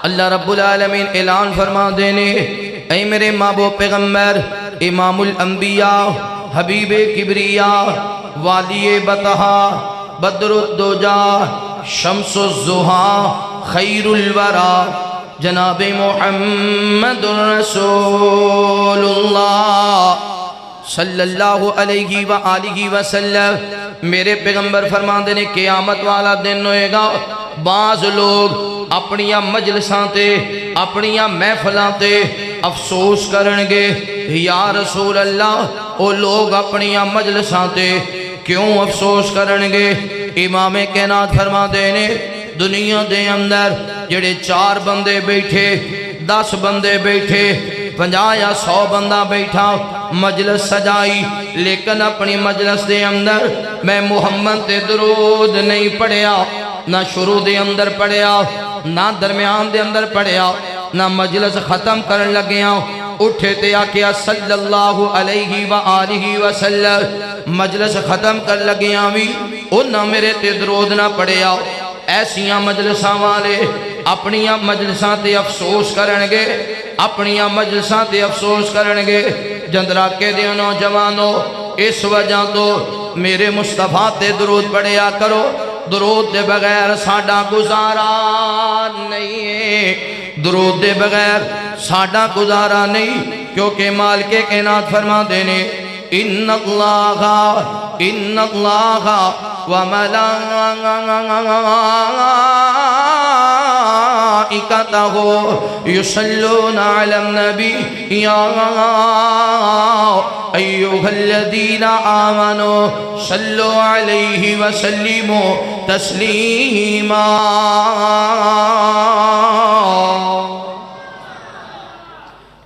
اللہ رب العالمین اعلان فرما دینے اے میرے محبوب پیغمبر امام الانبیاء حبیب کبریاء والی بطحا بدر الدجا شمس الضحا خیر الورا جناب محمد رسول اللہ صلی اللہ علیہ وآلہ وسلم میرے پیغمبر فرمان دینے قیامت والا دن ہوئے گا بعض لوگ اپنیاں مجلساں تے اپنیاں محفلاں تے افسوس کرنگے یا رسول اللہ او لوگ اپنیاں مجلساں تے کیوں افسوس کرنگے امام کائنات فرما دینے دنیا دے اندر جڑے 4 بندے بیٹھے 10 بندے بیٹھے 50 یا 100 بندہ بیٹھا مجلس سجائی لیکن اپنی مجلس دے اندر میں محمد تے درود نہیں پڑھیا نہ شروع دے اندر پڑھیا نہ درمیان دے اندر پڑھیا نہ مجلس ختم کرن لگیا اٹھے تے آکیا صلی اللہ علیہ وآلہ وسلم مجلس ختم کر لگیا بھی انہاں میرے تے درود نہ پڑھیا ایسیاں مجلساں والے اپنیاں مجلساں تے افسوس کرنگے اپنیاں مجلساں تے افسوس کرنگے جندرا کے دے نوجوانوں اس وجہ تو میرے مصطفیٰ تے درود پڑھیا کرو درود دے بغیر ساڈا گزارا نہیں ہے درود دے بغیر ساڈا گزارا نہیں کیونکہ مالک کائنات فرما دینے ان اللہ وملائکتہ یصلون علی النبی یا ایوہ الذین آمنوا صلو علیہ وسلموا تسلیما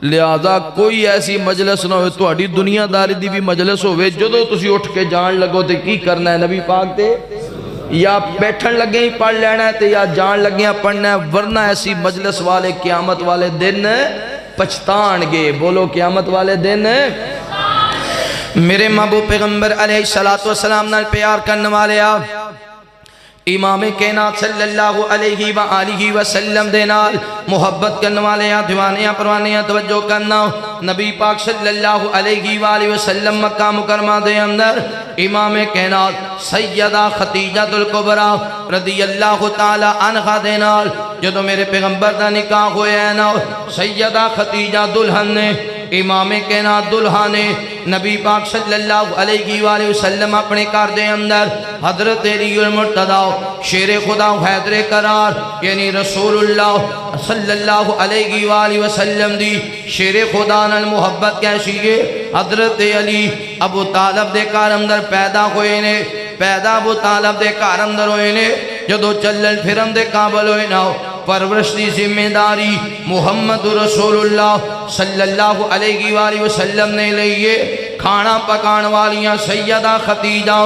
لہذا کوئی ایسی مجلس نہ ہوئے تو اڈی دنیا داری دی بھی مجلس ہوئے جدو تسی اٹھ کے جان لگو تے کی کرنا ہے نبی پاک تے یا بیٹھن لگے ہی پڑھ لینا ہے تے یا جان لگے ہی پڑھنا ہے ورنہ ایسی مجلس والے قیامت والے دن پچھتان گے بولو قیامت والے دن میرے محبوب پیغمبر علیہ السلام نال پیار کرنے والے آپ امام کائنات صلی اللہ علیہ وآلہ وسلم دے نال محبت کرنے والے ہیں دیوانیاں پروانیاں توجہ کرنا نبی پاک صلی اللہ علیہ وآلہ وسلم مکہ مکرمہ دے اندر امام کائنات سیدہ خدیجہ الکبریٰ رضی اللہ تعالی عنہ دے نال جدو میرے پیغمبر دا نکاح ہوئے ہیں نا سیدہ خدیجہ دلہن نے امام کائنات دلہا نے نبی پاک صلی اللہ علیہ وآلہ وسلم اپنے کار دے اندر حضرت علی المرتضی شیر خدا حیدر قرار یعنی رسول اللہ صلی اللہ علیہ وآلہ وسلم دی شیر خدا نال محبت کیسی ہے حضرت علی ابو طالب دے کار اندر پیدا ہوئے نے پیدا ابو طالب دے کار اندر ہوئے نے جدو چلل پھرم دے قابل ہوئے نا پرورش دی ذمہ داری محمد رسول اللہ صلی اللہ علیہ وآلہ وسلم نے لئیے کھانا پکان والیاں سیدہ خدیجہ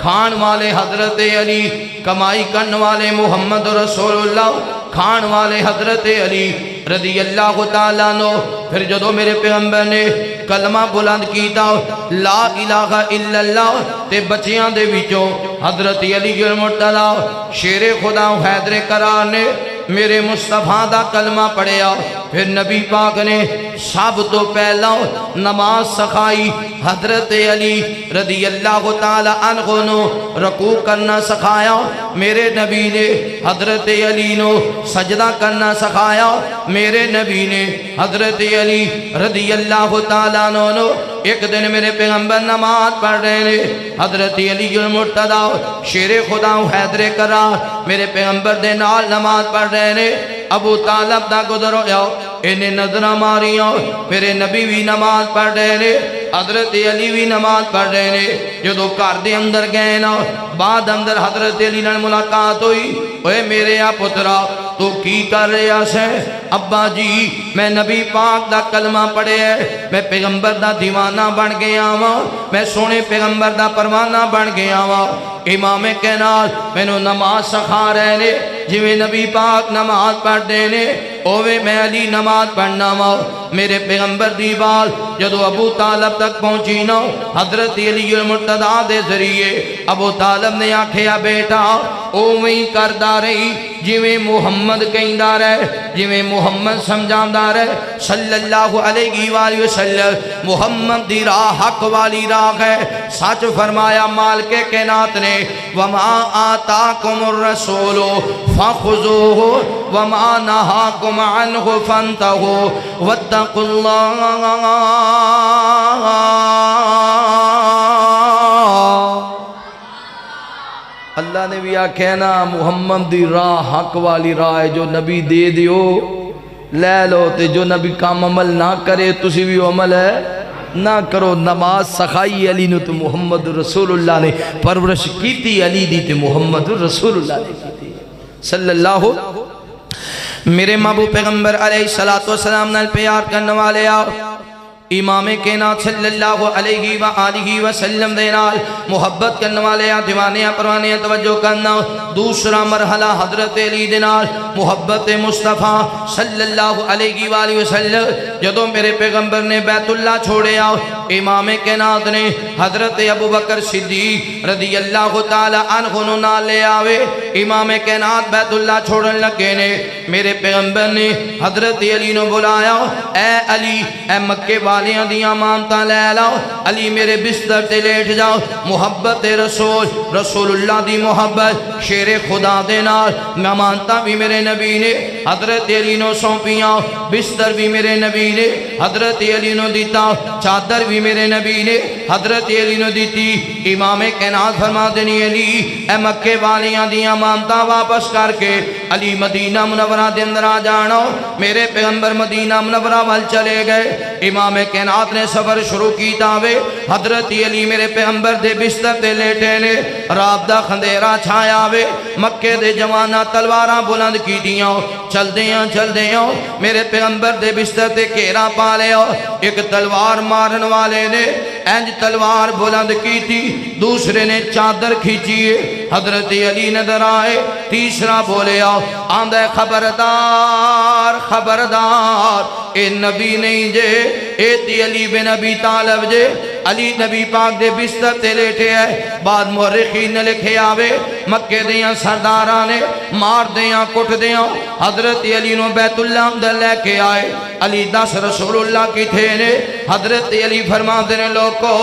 کھان والے حضرت علی کمائی کرن والے محمد رسول اللہ کھان والے حضرت علی رضی اللہ تعالیٰ عنہ پھر جدو میرے پیغمبر نے کلمہ بلند کیتا لا الہ الا اللہ تے بچیاں دے وچوں حضرت علی المرتضی شیر خدا حیدر قرار نے میرے مصطفیٰ دا کلمہ پڑھیا پھر نبی پاک نے سب تو پہلا نماز سکھائی حضرت علی رضی اللہ تعالی عنہ نو رکوع کرنا سکھایا میرے نبی نے حضرت علی نو سجدہ کرنا سکھایا میرے نبی نے حضرت علی رضی اللہ تعالی عنہ نو ایک دن میرے پیغمبر نماز پڑھ رہے نے حضرت علی المرتضی شیر خدا حیدر قرار میرے پیغمبر دے نال نماز پڑھ رہے نے ابو طالب دا گزر ہویا انہیں نظرہ ماریاں میرے نبی بھی نماز پڑھ رہے نے حضرت علی بھی نماز پڑھ رہے نے جدو گھر دے اندر گئے نا بعد اندر حضرت علی نال ملاقات ہوئی اوے میرے پترا تو کی کر رہا سے ابا جی میں نبی پاک دا کلمہ پڑھے ہے میں پیغمبر دا دیوانہ بن گیا ہوا میں سونے پیغمبر دا پروانہ بن گیا ہوا امام کائنات میں نو نماز سکھا رہے نے جویں نبی پاک نماز پڑھ دینے اوے میں علی نماز پڑھنا وا میرے پیغمبر دی بال جدو ابو طالب تک پہنچی نا حضرت علی المرتضیٰ دے ذریعے ابو طالب نے آکھیا بیٹا اویں کردہ رہی جویں محمد کہندہ رہے جویں محمد سمجھاندہ رہے صلی اللہ علیہ وآلہ وسلم محمد دی راہ حق والی راہ ہے سچ فرمایا مالک کائنات نے وما آتاکم الرسول فخذوہ وما نہاکم عنہ فانتہوا واتقوا اللہ اللہ نے بھی آکھے نا محمد دی راہ حق والی راہ ہے جو نبی دے دیو لے لو تے جو نبی کام عمل نہ کرے تسی بھی عمل ہے نہ کرو نماز سخائی علی نے تو محمد رسول اللہ نے پرورش کی تھی علی دی تے محمد رسول اللہ نے کی تھی صلی اللہ میرے محبوب پیغمبر علیہ السلام نال پیار کرنے والے آؤ امام کائنات صلی اللہ علیہ وآلہ وسلم دے نال محبت کرنے والے دیوانے پروانے توجہ کرنا دوسرا مرحلہ حضرت علی دے نال محبت مصطفیٰ صلی اللہ علیہ وآلہ وسلم جدو میرے پیغمبر نے بیت اللہ چھوڑے آؤ امام کائنات نے حضرت ابو بکر صدیق رضی اللہ تعالی عنہ نال لے آوے امام کائنات بیت اللہ چھوڑن لگے نے میرے پیغمبر نے حضرت علی نے بلایا اے علی اے مکے والیاں دیاں مانتا لے لاؤ علی میرے بستر تے لیٹ جاؤ محبت رسول اللہ دی محبت شیر خدا دے نال میں مانتا بھی میرے نبی نے حضرت علی نو سونپیاں بستر بھی میرے نبی نے حضرت علی نو دیتا چادر بھی میرے نبی نے حضرت علی نو دیتی امام کائنات فرما دینی علی اے مکے والیاں دیاں مانتا واپس کر کے علی مدینہ منورہ دے اندر آ جانا میرے پیغمبر مدینہ منورہ وال چلے گئے امام کائنات نے سفر شروع کی تاوے حضرت علی میرے پیغمبر دے بستر تے لیٹے نے رات دا خندیرہ چھایا وے مکے دے جوانہ تلواراں بلند کی دیاں چل دیاں میرے پیغمبر دے بستر تے کیرا پا لے ایک تلوار مارن والے نے اینج تلوار بلند کی تھی دوسرے نے چادر کھینچیے حضرت علی نظر آئے تیسرا بولے آندھے خبردار اے نبی نہیں جے اے تی علی بن ابی طالب جے علی نبی پاک دے بستر تے لیٹے ہے بعد مورخین نے لکھے آوے مکے دیاں سردارانے مار دیاں کٹ دیاں حضرت علی نو بیت اللہ اندر لے کے آئے علی دس رسول اللہ کی تھے نے حضرت علی فرما دینے لوگو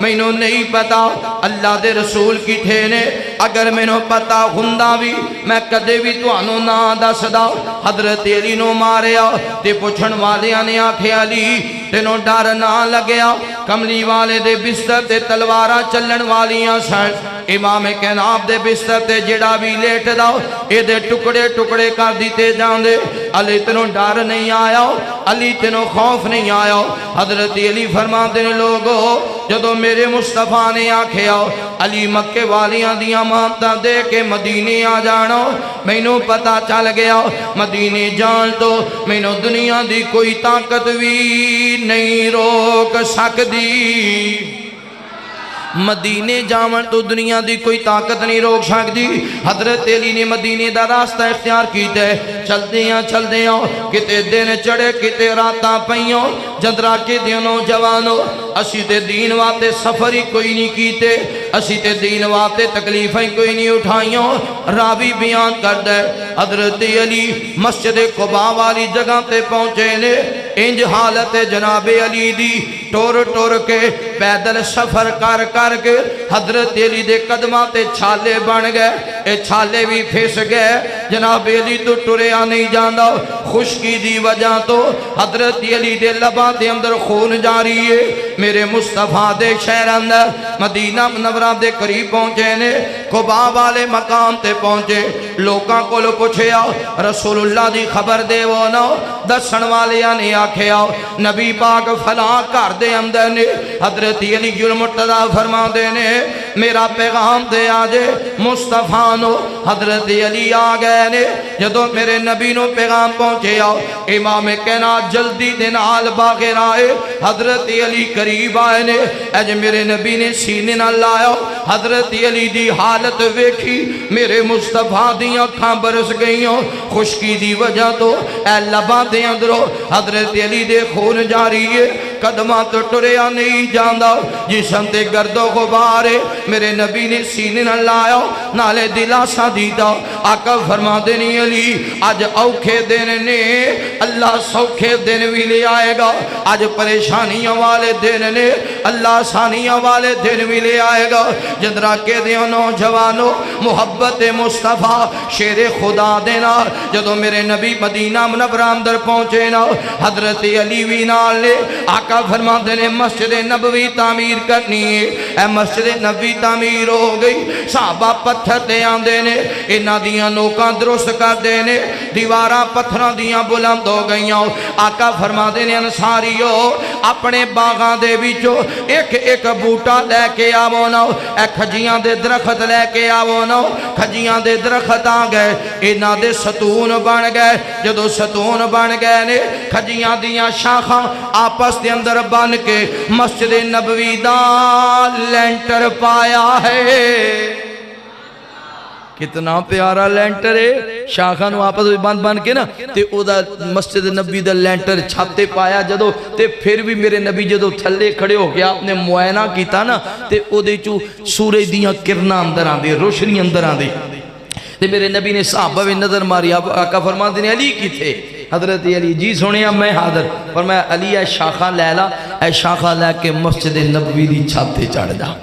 میں نو نہیں پتا اللہ دے رسول کی تھے نے اگر میں نو پتا ہندہ بھی میں کدے بھی تو انو نا دس دا حضرت علی نو ماریا تے پوچھن والیاں نے آکھے علی تینو ڈر نہ لگیا کملی والے دے بستر تے تلوارہ چلن والیاں سن امام کائنات دے بستر تے جڑا بھی لیٹ دا اے دے ٹکڑے ٹکڑے کر دیتے جان دے علی تینو ڈر نہیں آیا علی تینو خوف نہیں آیا حضرت علی فرما دینے لوگو جدو میرے مصطفیٰ نے آکھے علی مکے والیاں دیاں مانتا دے کے مدینے آ جانا میں نو پتا چل گیا مدینے جان تو میں نو دنیا دی کوئی طاقت بھی نہیں روک سکتی مدینے جاون تو دنیا دی کوئی طاقت نہیں روک سکتی حضرت علی نے مدینے دا راستہ اختیار کیتے چل دیاں کتے دن چڑے کتے راتاں پئیوں جندرا کے دینوں جوانوں اسی تے دین واتے سفر ہی کوئی نہیں کیتے اسی تے دین واتے تکلیفیں کوئی نہیں اٹھائیوں راوی بیان کر دے حضرت علی مسجد قباء والی جگہ تے پہنچے نے انج حالت جناب علی دی ٹور کے پیدل سفر کر کے حضرت علی دے قدمہ تے چھالے بن گئے اے چھالے بھی پھیس گئے جناب علی تو ٹریا نہیں جاندہ خشکی دی وجہ تو حضرت علی دے لباں دے اندر خون جاری ہے میرے مصطفیٰ دے شہر اندر مدینہ منورہ دے قریب پہنچے نے قباء والے مقام تے پہنچے لوکاں کو لو پوچھے رسول اللہ دی خبر دے وہ نہ دسن والیاں نے آکھے نبی پاک فلاں کر دے اندر نے حضرت علی المرتضیٰ فرما دینے میرا پیغام دے آجے مصطفیٰ نو حضرت علی آ گئے نے جدو میرے نبی نو پیغام پہنچے آؤ امام کہنا جلدی دن آل باغر آئے حضرت علی قریب آئے نے اج میرے نبی نے سینے نہ لایا حضرت علی دی حالت ویکھی میرے مصطفیٰ دیاں کھاں برس گئیوں خشکی دی وجہ تو اے لباں دے اندروں حضرت علی دے خون جاری ہے قدمہ تو ٹریا نہیں جاندہ جسم تے گرد و غبارے میرے نبی نے سینے نہ لایا نالے دلاسا دیتا آقا فرما دینی علی آج اوکھے دن نے اللہ سوکھے دن بھی لے آئے گا آج پریشانیاں والے دن نے اللہ آسانیاں والے دن بھی لے آئے گا جندرہ کے دیوں نوجوانوں محبت مصطفیٰ شیر خدا دینا جدو میرے نبی مدینہ منورہ اندر پہنچے نا حضرت علی وی نال لے آقا فرما دینے مسجد نبوی تعمیر کرنی ہے اے مسجد نبوی تعمیر ہو گئی صحابہ پتھر دے آن دینے انہ دیاں نوکاں درست کر دینے دیوارہ پتھران دیاں بلند ہو گئیاں آقا فرما دینے انساریو اپنے باغاں دے بیچو ایک ایک بوٹا لے کے آوونا اے کھجیاں دے درخت لے کے آوونا کھجیاں دے درخت آ گئے انہ دے ستون بن گئے جدو ستون بن گئے نے کھجیاں دیاں شاخاں آپس دے اندر بن کے مسجد نبوی دا لینٹر پایا ہے کتنا پیارا لینٹر ہے شاخاں نو آپس بن کے نا تے او دا مسجد نبی دا لینٹر چھاتے پایا جدو تے پھر بھی میرے نبی جدو تھلے کھڑے ہو گیا آپ نے معائنہ کیتا نا تے او دے چو سورج دیاں کرنا اندر آن دے روشنی اندر آن دے تے میرے نبی نے صحابہ بھی نظر ماری آقا فرما دینے علی کی تھے حضرت علی جی سنیا میں حاضر فرمایا علی اے شاخہ لیلا اے شاخہ لے کے مسجد نبوی دی چھاتے چڑھ جا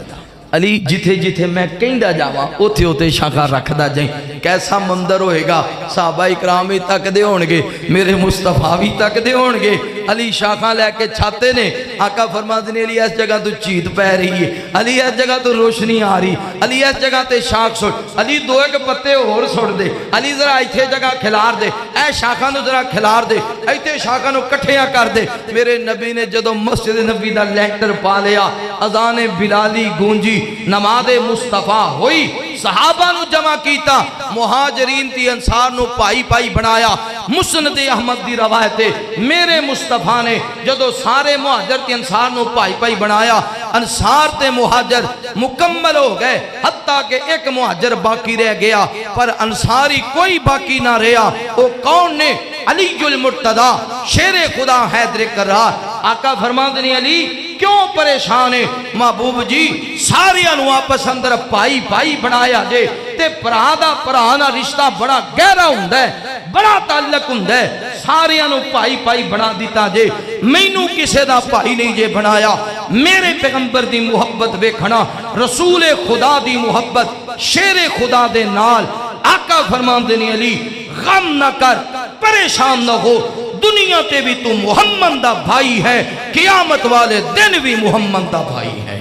علی جتھے جتھے میں کہیں دا جاواں اوتھے اوتھے شاخہ رکھ دا جائیں کیسا منظر ہوئے گا صحابہ اکرام بھی تک دے ہونگے میرے مصطفیٰ بھی تک دے ہونگے علی شاخہ لے کے چھاتے نے آقا فرما دینے علی اس جگہ تو چیت پہ رہی ہے علی اس جگہ تو روشنی آ رہی علی اس جگہ تے شاخ سوٹ علی دو ایک پتے اور سوٹ دے علی ذرا ایتھے جگہ کھلار دے اے شاخہ نو ذرا کھلار دے ایتھے شاخہ نو کٹھیاں کر دے میرے نبی نے جدو مسجد نبی دا لینٹر پا لیا اذان بلالی گونجی نماز مصطفیٰ ہوئی صحابہ نو جمع کیتا مہاجرین تی انصار نو پائی پائی بنایا مسند احمد دی روایت میرے مصطفیٰ نے جدو سارے مہاجر تی انصار نو پائی پائی بنایا انصار تے مہاجر مکمل ہو گئے حتیٰ کہ ایک مہاجر باقی رہ گیا پر انصاری کوئی باقی نہ رہا وہ کون نے علی المرتضی شیر خدا حیدر کرار آقا فرما دنی علی کیوں پریشان ہے محبوب جی ساری انو آپس اندر پائی پائی بنایا جے تے پرادہ پرانا رشتہ بڑا گہرا ہوندہ ہے بڑا تعلق ہوندہ ہے ساری انو پائی پائی بنا دیتا جے مینوں کسے دا پائی نہیں جے بنایا میرے پیغمبر دی محبت بے کھنا رسول خدا دی محبت شیر خدا دے نال آقا فرمان دینی علی غم نہ کر پریشان نہ ہو دنیا تے بھی تو محمد دا بھائی ہے قیامت والے دن بھی محمد دا بھائی ہے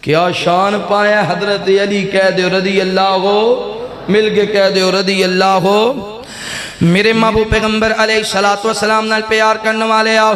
کیا شان پایا حضرت علی کہہ دے رضی اللہ ہو مل کے کہہ دے رضی اللہ ہو میرے محبوب پیغمبر علیہ السلام نال پیار کرنے والے آؤ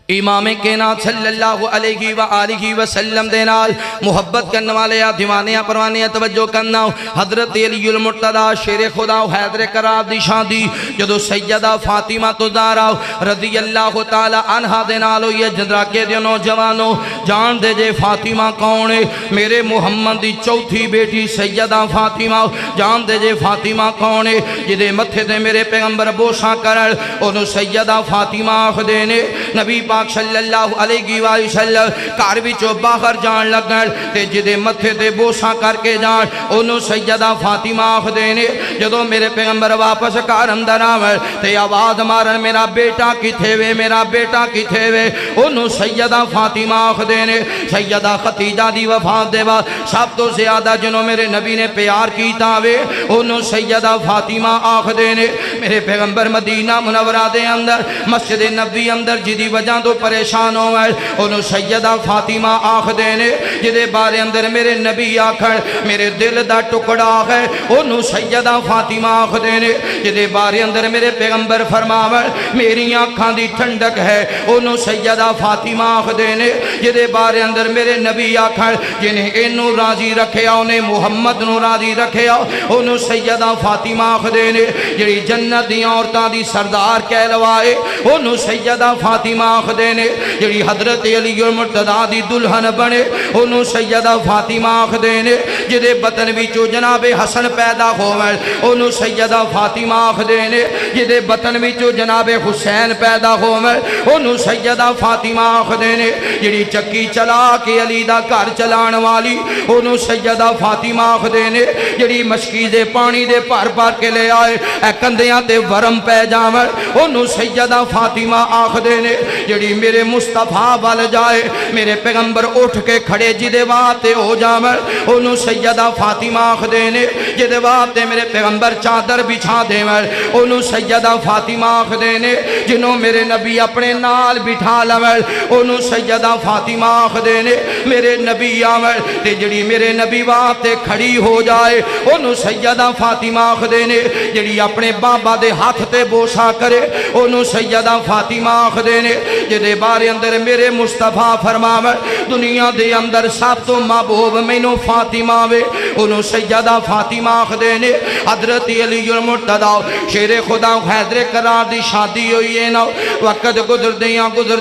امام کائنات صلی اللہ علیہ وآلہ وسلم دے نال محبت کرنے والے دیوانیاں پروانیاں توجہ کرنا حضرت علی المرتضی شیر خدا حیدر کرار دی شادی جدو سیدہ فاطمہ تو زہرا رضی اللہ تعالی عنہ دے نال ہوئی جدرا کے دے نوجوانوں جان دے جے فاطمہ کون ہے میرے محمد دی چوتھی بیٹی سیدہ فاطمہ جان دے جے فاطمہ کون ہے جدے متھے دے میرے پیغمبر بوسا کرل انہوں سیدہ فاطمہ آخ دینے نبی پاک صلی اللہ علیہ وآلہ وسلم کار بچو باہر جان لگن تے جدے متھے تے بوسا کر کے جان انہوں سیدہ فاطمہ آخ دینے جدو میرے پیغمبر واپس کار اندر آور تے آواز مارن میرا بیٹا کی تھے وے میرا بیٹا کی تھے وے انہوں سیدہ فاطمہ آخ دینے سیدہ خدیجہ دی وفات دے بعد سب تو زیادہ جنہوں میرے نبی نے پیار کیتا وے انہوں سیدہ فاطمہ آخ دینے میرے پیغمبر مدینہ منورہ دے اندر مسجد نبی اندر جدی وجہ جدو پریشان ہوئے انہوں سیدہ فاطمہ آخ دینے جدے بارے اندر میرے نبی آکھر میرے دل دا ٹکڑا ہے انہوں سیدہ فاطمہ آخ دینے جدے بارے اندر میرے پیغمبر فرماور میری آنکھاں دی ٹھنڈک ہے انہوں سیدہ فاطمہ آخ دینے جدے بارے اندر میرے نبی آکھر جنہیں انہوں راضی رکھے انہیں محمد نو راضی رکھے انہوں سیدہ فاطمہ آخ دینے جڑی جنت دی عورتاں دی سردار کہلوائے انہوں سیدہ فاطمہ آخ دینے جڑی حضرت علی المرتضیٰ دی دلہن بنے انہوں سیدہ فاطمہ آخ دینے جدے بطن وچوں جناب حسن پیدا ہوئے انہوں سیدہ فاطمہ آخ دینے جدے بطن وچوں جناب حسین پیدا ہوئے انہوں سیدہ فاطمہ آخ دینے جڑی چکی چلا کے علی دا گھر چلان والی انہوں سیدہ فاطمہ آخ دینے جڑی مشکی دے پانی دے پار پار کے لے آئے اے کندیاں تے ورم پہ جاور انہوں سیدہ فاطمہ آخ دینے جڑی میرے مصطفیٰ وال جائے میرے پیغمبر اٹھ کے کھڑے جدے باتے ہو جاور انہوں سیدہ فاطمہ آخ دینے جدے باتے میرے پیغمبر چادر بچھا دیور انہوں سیدہ فاطمہ آخ دینے جنہوں میرے نبی اپنے نال بٹھا لور انہوں سیدہ فاطمہ آخ دینے میرے نبی آور تے جڑی میرے نبی باتے کھڑی ہو جائے انہوں سیدہ فاطمہ آخ دینے جڑی اپنے بابا دے ہاتھ تے بوسا کرے انہوں سیدہ فاطمہ آخ دینے جدے بارے اندر میرے مصطفیٰ فرماور دنیا دے اندر سب تو محبوب مینوں فاطمہ وے انہوں سیدہ فاطمہ آخ دینے حضرت علی المرتضیٰ شیر خدا حیدر قرار دی شادی ہوئی ہے نا وقت گزر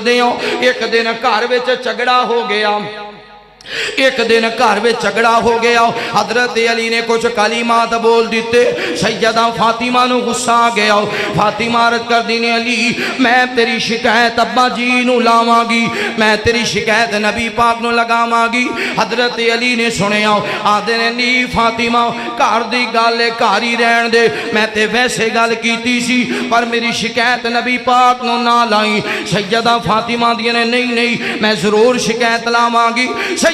دیاں ایک دن گھر وچ جھگڑا ہو گیا ایک دن گھر میں جھگڑا ہو گیا حضرت علی نے کچھ کلمات بول دیتے سیدہ فاطمہ نو غصہ آ گیا فاطمہ عرض کر دینے علی میں تیری شکایت ابا جی نو لاواں گی میں تیری شکایت نبی پاک نو لگاواں گی حضرت علی نے سنیا آدھے نے نی فاطمہ گھر دی گل گھر ہی رہن دے میں تے ویسے گل کیتی سی پر میری شکایت نبی پاک نو نہ لائی سیدہ فاطمہ دی نے نہیں میں ضرور شکایت لاواں گی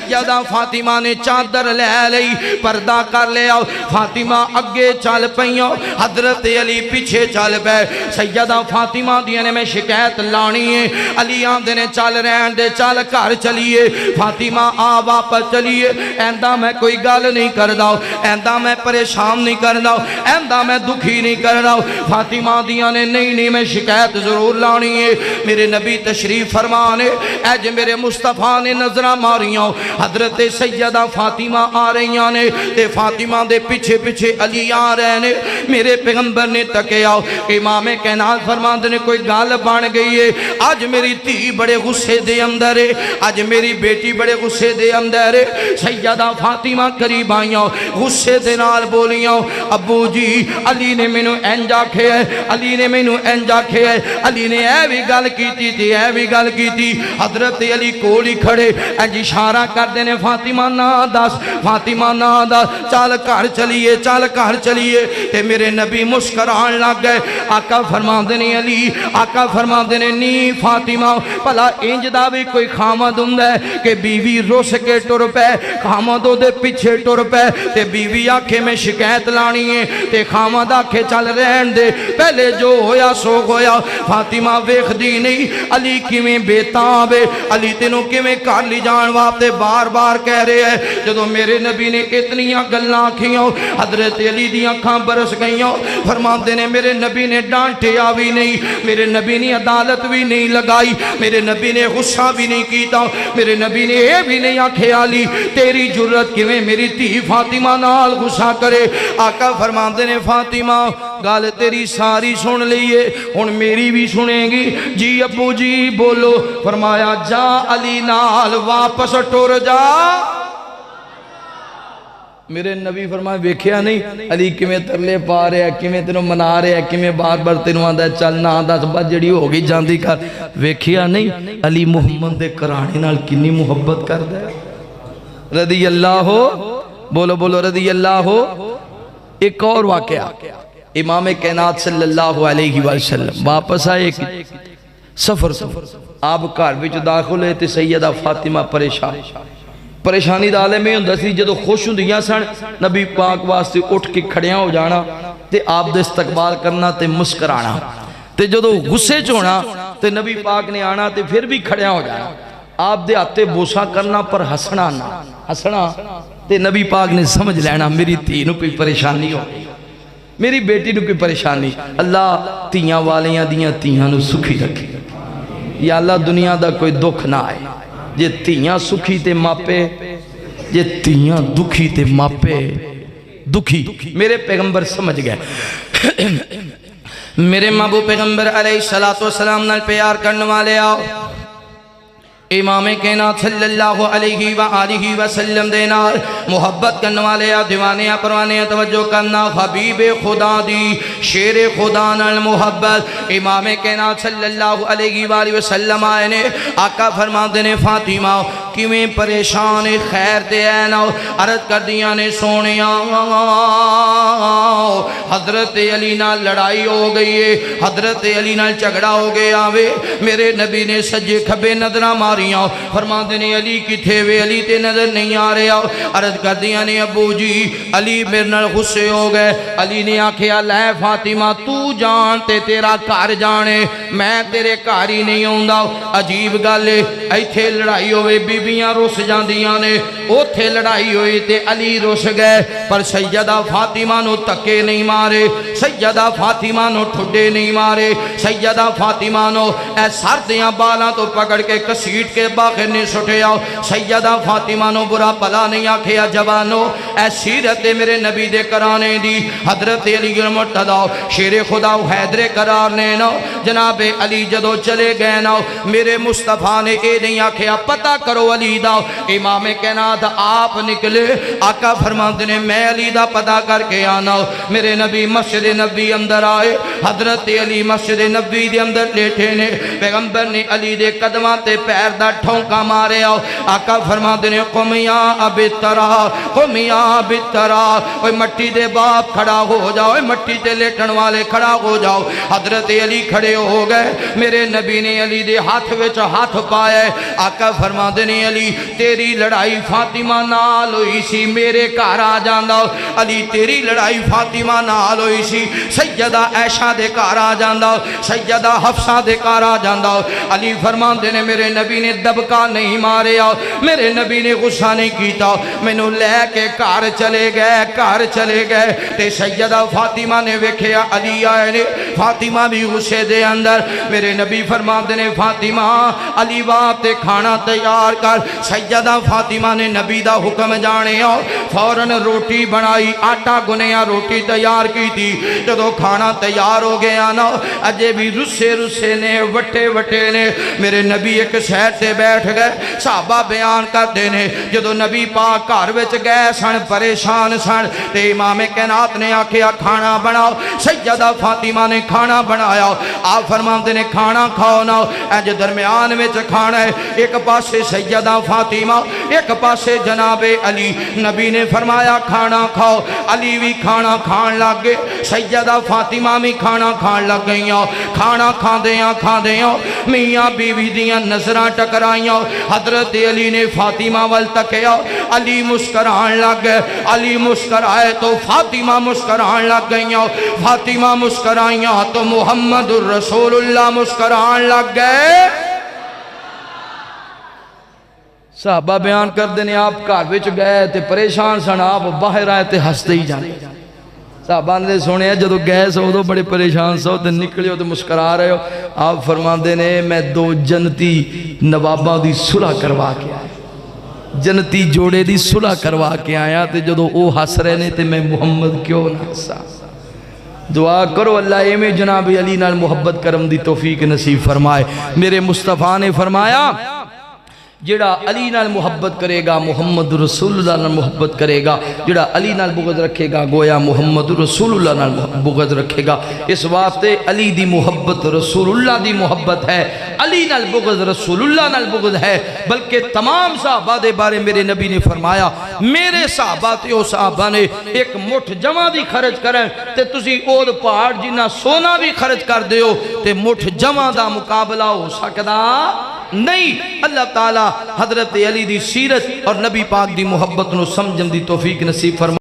سیدہ فاطمہ نے چادر لے لئی پردہ کر لیا فاطمہ اگے چل پئیوں حضرت علی پیچھے چل پے سیدہ فاطمہ دی نے میں شکایت لانی ہے علی آندے نے چل رہن دے چل گھر چلیے فاطمہ آ واپس چلیے ایندہ میں کوئی گل نہیں کردا ایندہ میں پریشان نہیں کردا ایندہ میں دکھی نہیں کردا فاطمہ دی نے نہیں میں شکایت ضرور لانی ہے میرے نبی تشریف فرمانے اج میرے مصطفیٰ نے نظرہ ماریاں حضرت سیدہ فاطمہ آ رہی نے تے فاطمہ دے پیچھے پیچھے علی آ رہے نے میرے پیغمبر نے تکیا امام کائنات فرماندے نے کوئی گال بن گئی ہے آج میری تھی بڑے غصے دے اندر ہے آج میری بیٹی بڑے غصے دے اندر ہے سیدہ فاطمہ قریب آئیاں غصے دے نال بولیاں ابو جی علی نے مینوں انج آکھے ہے علی نے مینوں انج آکھے ہے علی نے اے بھی گل کیتی تھی اے بھی گل کیتی حضرت علی کول ہی کھڑے انج اشارہ کر دینے فاطمہ نا دس چال گھر چلیے تے میرے نبی مسکران لگ گئے آقا فرما دینے علی آقا فرما دینے نی فاطمہ پلا انج دا بھی کوئی خامد ہوندا ہے کہ بیوی روس کے ٹر پے خامدوں دے پیچھے ٹر پے تے بیوی آکھے میں شکایت لانی ہے تے خامد آکھے چل رہن دے پہلے جو ہویا سو ہویا فاطمہ ویکھ دی نہیں علی کیویں بے تاب ہے علی تینوں کیویں گھر لی جان واسطے بار بار کہہ رہے ہیں جدو میرے نبی نے اتنیاں گلاں کھیاں حضرت علی دی آنکھاں برس گئیاں فرماندے نے میرے نبی نے ڈانٹیا بھی نہیں میرے نبی نے عدالت بھی نہیں لگائی میرے نبی نے غصہ بھی نہیں کیتا میرے نبی نے یہ بھی نہیں آکھے علی تیری جرت کیویں میری تھی فاطمہ نال غصہ کرے آقا فرماندے نے فاطمہ گال تیری ساری سن لئیے ہن میری بھی سنیں گی جی ابو جی بولو فرمایا جا علی نال واپس ٹور جا میرے نبی فرمائے ویکھیا نہیں علی کیویں ترلے پا رہے ہیں کیویں تینوں منا رہے ہیں کیویں بار بار تینوں آندا ہے چل نہ آندا بس جڑی ہو گئی جاندی کر ویکھیا نہیں علی محمد دے کرانے نال کنی محبت کردا ہے رضی اللہ ہو بولو رضی اللہ ہو ایک اور واقعہ امام کائنات صلی اللہ علیہ وسلم واپس آئے ایک سفر آپ گھر وچ داخل ہوئے تے سیدہ فاطمہ پریشانی دا عالم میں ہوندا سی جدو خوش ہوندیاں سن نبی پاک واسطے اٹھ کے کھڑیاں ہو جانا تے آپ دے استقبال کرنا تے مسکرانا تے جدو غصے چ ہونا تے نبی پاک نے آنا تے پھر بھی کھڑیا ہو جانا آپ دے آتے بوسا کرنا پر ہسنا نہ ہسنا تے نبی پاک نے سمجھ لینا میری تھی نو کوئی پریشانی ہو میری بیٹی نو کوئی پریشانی اللہ تیاں والیاں دیاں تیاں نو سکھی رکھے یا اللہ دنیا دا کوئی دکھ نہ آئے جے تیاں سکھی تے ماپے جے تیاں دکھی تے ماپے دکھی میرے پیغمبر سمجھ گئے میرے محبوب پیغمبر علیہ السلام نال پیار کرنے والے آؤ امام کائنات صلی اللہ علیہ وآلہ وسلم دینا محبت کرنے والے دیوانے پروانے توجہ کرنا حبیب خدا دی شیر خدا نال محبت امام کائنات صلی اللہ علیہ وآلہ وسلم آئے نے آقا فرما دینے فاطمہ کیویں پریشان خیر دے اینا عرض کر دیا نے سونیا حضرت علی نال لڑائی ہو گئی ہے حضرت علی نال جھگڑا ہو گیا وے میرے نبی نے سجے کھبے نظرہ ماریاں فرما دینے علی کی تھے وے علی تے نظر نہیں آ رہے عرض کر دیا نے ابو جی علی میرے نال غصے ہو گئے علی نے آکھیا لے فاطمہ تو جان تے تیرا گھر جانے میں تیرے گھر ہی نہیں ہوندا عجیب گل ایتھے لڑائی ہوئے بیبیاں رس جاندیاں نے اوتھے لڑائی ہوئی تے علی رس گئے پر سیدہ فاطمہ نو تکے نہیں مارے سیدہ فاطمہ نو ٹھڈے نہیں مارے سیدہ فاطمہ نو اے سردیاں بالاں تو پکڑ کے کسیٹ کے باخر نے سٹھے آؤ سیدہ فاطمہ نو برا بلا نہیں آکھیا جوانو اے سیرت میرے نبی دے کرانے دی حضرت علی المرتضی شیر خدا حیدر قرار نے نو جناب علی جدو چلے گئے نو میرے مصطفیٰ نے اے نہیں آکھیا پتہ کرو علی دا امام کائنات آپ نکلے آقا فرماندے نے میں علی دا پتہ کر کے آنا میرے نبی مسجد نبی اندر آئے حضرت علی مسجد نبی دے اندر لیٹھے نے پیغمبر نے علی دے قدماں تے پیر دا ٹھونکا مارے آؤ آقا فرماندے نے قم یا ابی ترا قم یا ابی ترا اوہ مٹی دے باپ کھڑا ہو جاؤ مٹی تے لیٹن والے کھڑا ہو جاؤ حضرت علی کھڑے ہو گئے میرے نبی نے علی دے ہاتھ وچ ہاتھ پائے آقا فرماندے نے علی تیری لڑائی فاطمہ نال ہوئی سی میرے گھر آ جاندا علی تیری لڑائی فاطمہ نال ہوئی سی سیدہ عائشہ دے گھر آ جاندا سیدہ حفصہ دے گھر آ جاندا علی فرماندے نے میرے نبی نے دبکا نہیں مارے میرے نبی نے غصہ نہیں کیتا مینوں لے کے گھر چلے گئے تے سیدہ فاطمہ نے ویکھیا علی آئے نے فاطمہ بھی غصے دے اندر میرے نبی فرماندے نے فاطمہ علی واسطے کھانا تیار کر سیدہ فاطمہ نے نبی دا حکم جانے فوراً روٹی بنائی آٹا گنیا روٹی تیار کی تھی جدو کھانا تیار ہو گیا نا اجے بھی رسے نے وٹے نے میرے نبی ایک شہر سے بیٹھ گئے صحابہ بیان کر دینے جدو نبی پاک گھر وچ گئے سن پریشان سن تے امام کائنات نے آکھیا کھانا بناؤ سیدہ فاطمہ نے کھانا بنایا آپ فرماندے نے کھانا کھاؤ نا اج درمیان وچ کھانا ہے ایک پاسے سیدہ فاطمہ ایک پاسے جناب علی نبی نے فرمایا کھانا کھاؤ علی بھی کھانا کھان لگ گئے سیدہ فاطمہ بھی کھانا کھان لگ گئیاں کھانا کھاندیاں میاں بیوی دیاں نظران ٹکرائیاں حضرت علی نے فاطمہ وال تکیا علی مسکران لگ گئے علی مسکرائے تو فاطمہ مسکران لگ گئیاں فاطمہ مسکرائیاں تو محمد الرسول اللہ مسکران لگ گئے صحابہ بیان کر دینے آپ گھر وچ گئے تے پریشان سن آپ باہر آئے تے ہستے ہی جانے صحابہ نے سونے جدو گئے سو تو بڑے پریشان سو تے نکلے ہو تے مسکرا رہے ہو آپ فرماندے نے میں دو جنتی نواباں دی صلح کروا کے آیا جنتی جوڑے دی صلح کروا کے آیا تے جدو او ہس رہے نے تے میں محمد کیوں نہ ہسا دعا کرو اللہ اے میں جناب علی نال محبت کرم دی توفیق نصیب فرمائے میرے مصطفیٰ نے فرمایا جڑا علی نال محبت کرے گا محمد رسول اللہ نال محبت کرے گا جڑا علی نال بغض رکھے گا گویا محمد رسول اللہ نال بغض رکھے گا اس واسطے علی دی محبت رسول اللہ دی محبت ہے علی نال بغض رسول اللہ نال بغض ہے بلکہ تمام صحابہ دے بارے میرے نبی نے فرمایا میرے صحابہ تے او صحابہ نے ایک مٹھ جمع دی خرچ کریں تے تسی اود پہاڑ جنہ سونا بھی خرچ کر دیو تے مٹھ جمع دا مقابلہ ہو سکدا نہیں اللہ تعالی حضرت علی دی سیرت اور نبی پاک دی محبت نو سمجھن دی توفیق نصیب فرمائے